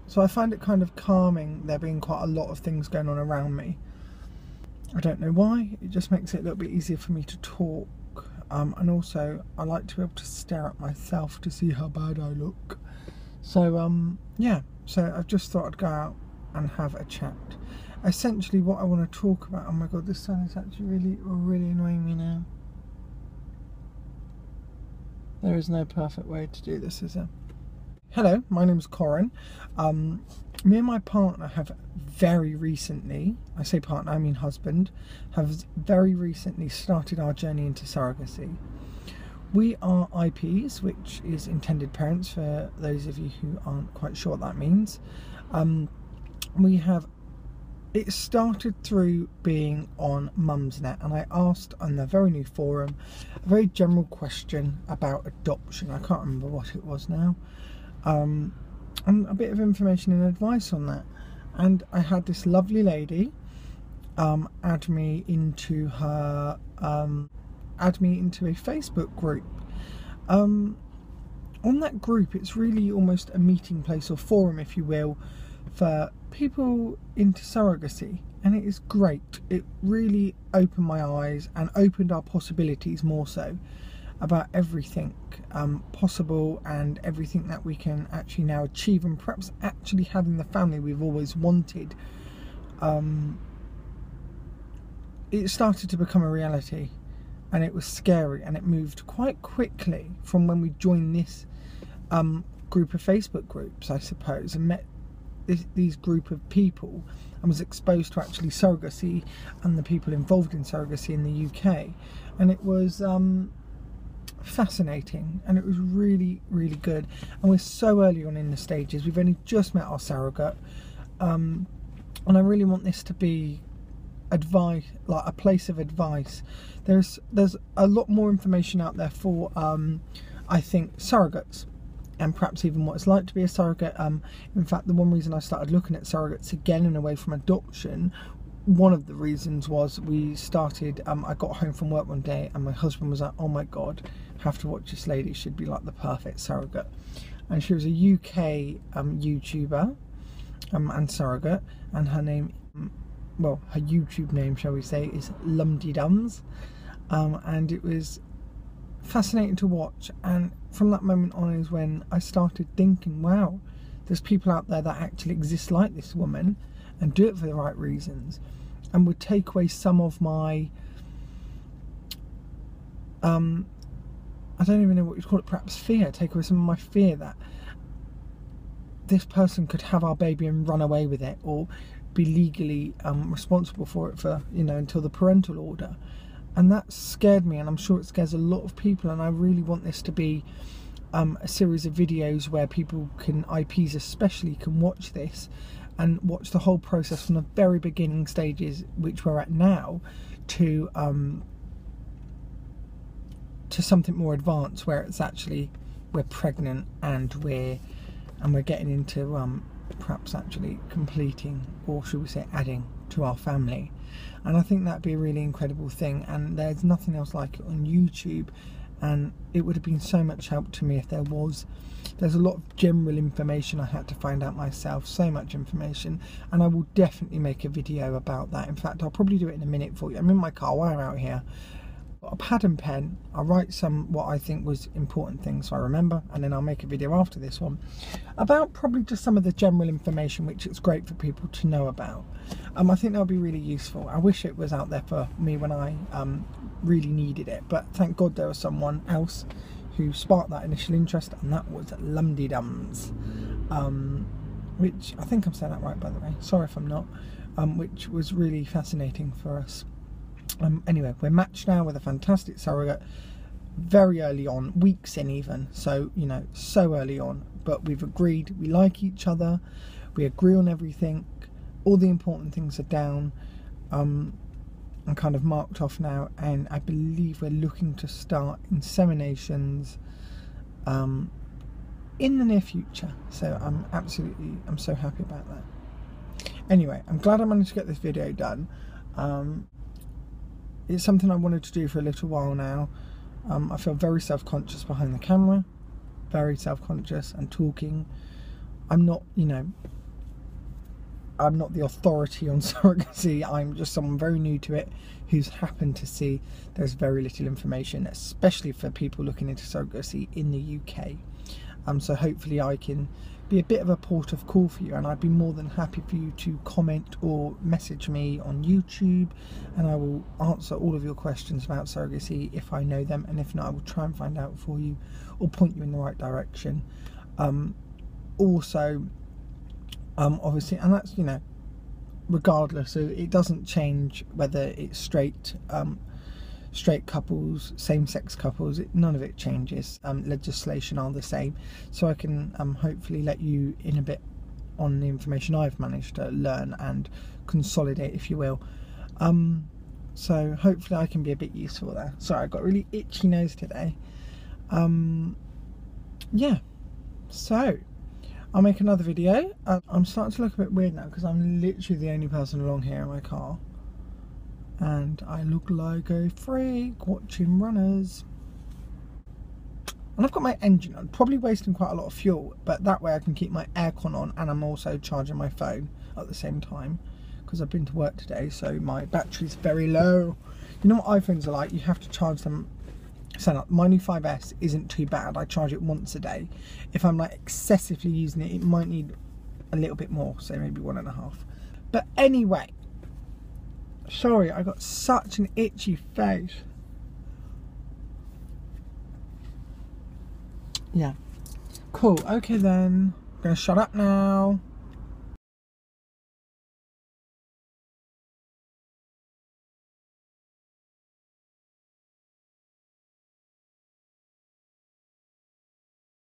So I find it kind of calming, there being quite a lot of things going on around me. I don't know why, it just makes it a little bit easier for me to talk. And also, I like to be able to stare at myself to see how bad I look. So, yeah, so I've just thought I'd go out and have a chat. Essentially, what I want to talk about... Oh my god, this sun is actually really annoying me now. There is no perfect way to do this, is there? Hello, my name's Corin. Me and my partner have very recently, I say partner, I mean husband, have very recently started our journey into surrogacy. We are IPs, which is intended parents, for those of you who aren't quite sure what that means. It started through being on Mumsnet, and I asked on the very new forum a very general question about adoption. I can't remember what it was now. And a bit of information and advice on that. And I had this lovely lady add me into a Facebook group. On that group, it's really almost a meeting place or forum, if you will, for people into surrogacy, and it is great. It really opened my eyes and opened our possibilities more so about everything possible and everything that we can actually now achieve, and perhaps actually having the family we've always wanted. It started to become a reality, and it was scary, and it moved quite quickly from when we joined this group of Facebook groups, I suppose, and met these group of people and was exposed to actually surrogacy and the people involved in surrogacy in the UK, and it was fascinating, and it was really good. And we're so early on in the stages, we've only just met our surrogate, and I really want this to be advice, like a place of advice. There's a lot more information out there for I think surrogates, and perhaps even what it's like to be a surrogate. In fact, the one reason I started looking at surrogates again and away from adoption, one of the reasons was we started, I got home from work one day and my husband was like, oh my god, have to watch this lady, she'd be like the perfect surrogate. And she was a UK YouTuber and surrogate, and her name, well, her YouTube name, shall we say, is Lumdeedums, and it was fascinating to watch. And from that moment on is when I started thinking, wow, there's people out there that actually exist like this woman and do it for the right reasons, and would take away some of my I don't even know what you'd call it, perhaps fear, take away some of my fear that this person could have our baby and run away with it, or be legally responsible for it for, you know, until the parental order. And that scared me, and I'm sure it scares a lot of people. And I really want this to be a series of videos where people can, IPs especially, can watch this and watch the whole process from the very beginning stages, which we're at now, to something more advanced, where it's actually we're pregnant and we're getting into perhaps actually completing, or should we say adding to our family. And I think that'd be a really incredible thing, and there's nothing else like it on YouTube, and it would have been so much help to me if there was. There's a lot of general information I had to find out myself, so much information, and I will definitely make a video about that. In fact, I'll probably do it in a minute for you. I'm in my car while I'm out here. A pad and pen, I'll write some what I think was important things so I remember, and then I'll make a video after this one about probably just some of the general information which it's great for people to know about. I think that'll be really useful. I wish it was out there for me when I really needed it, but thank God there was someone else who sparked that initial interest, and that was Lumdeedums, which I think I'm saying that right, by the way, sorry if I'm not, which was really fascinating for us. Anyway, we're matched now with a fantastic surrogate very early on, weeks in even, so, you know, so early on, but we've agreed we like each other, we agree on everything, all the important things are down and kind of marked off now, and I believe we're looking to start inseminations in the near future, so I'm so happy about that. Anyway, I'm glad I managed to get this video done. It's something I wanted to do for a little while now. I feel very self-conscious behind the camera, very self-conscious and talking I'm not, you know, I'm not the authority on surrogacy. I'm just someone very new to it who's happened to see there's very little information, especially for people looking into surrogacy in the UK. So hopefully I can be a bit of a port of call for you, and I'd be more than happy for you to comment or message me on YouTube, and I will answer all of your questions about surrogacy if I know them, and if not, I will try and find out for you or point you in the right direction. Also, obviously, and that's, you know, regardless, so it doesn't change whether it's straight couples, same-sex couples, none of it changes. Legislation are the same, so I can hopefully let you in a bit on the information I've managed to learn and consolidate, if you will. So hopefully I can be a bit useful there. Sorry, I've got a really itchy nose today. Yeah, so I'll make another video. I'm starting to look a bit weird now because I'm literally the only person along here in my car, and I look like a freak watching runners. And I've got my engine on, probably wasting quite a lot of fuel, but that way I can keep my aircon on, and I'm also charging my phone at the same time because I've been to work today, so my battery's very low. You know what iPhones are like? You have to charge them. So my new 5S isn't too bad. I charge it once a day. If I'm like excessively using it, it might need a little bit more, so maybe 1.5. But anyway, sorry, I got such an itchy face. Yeah, cool. Okay then, I'm gonna shut up now.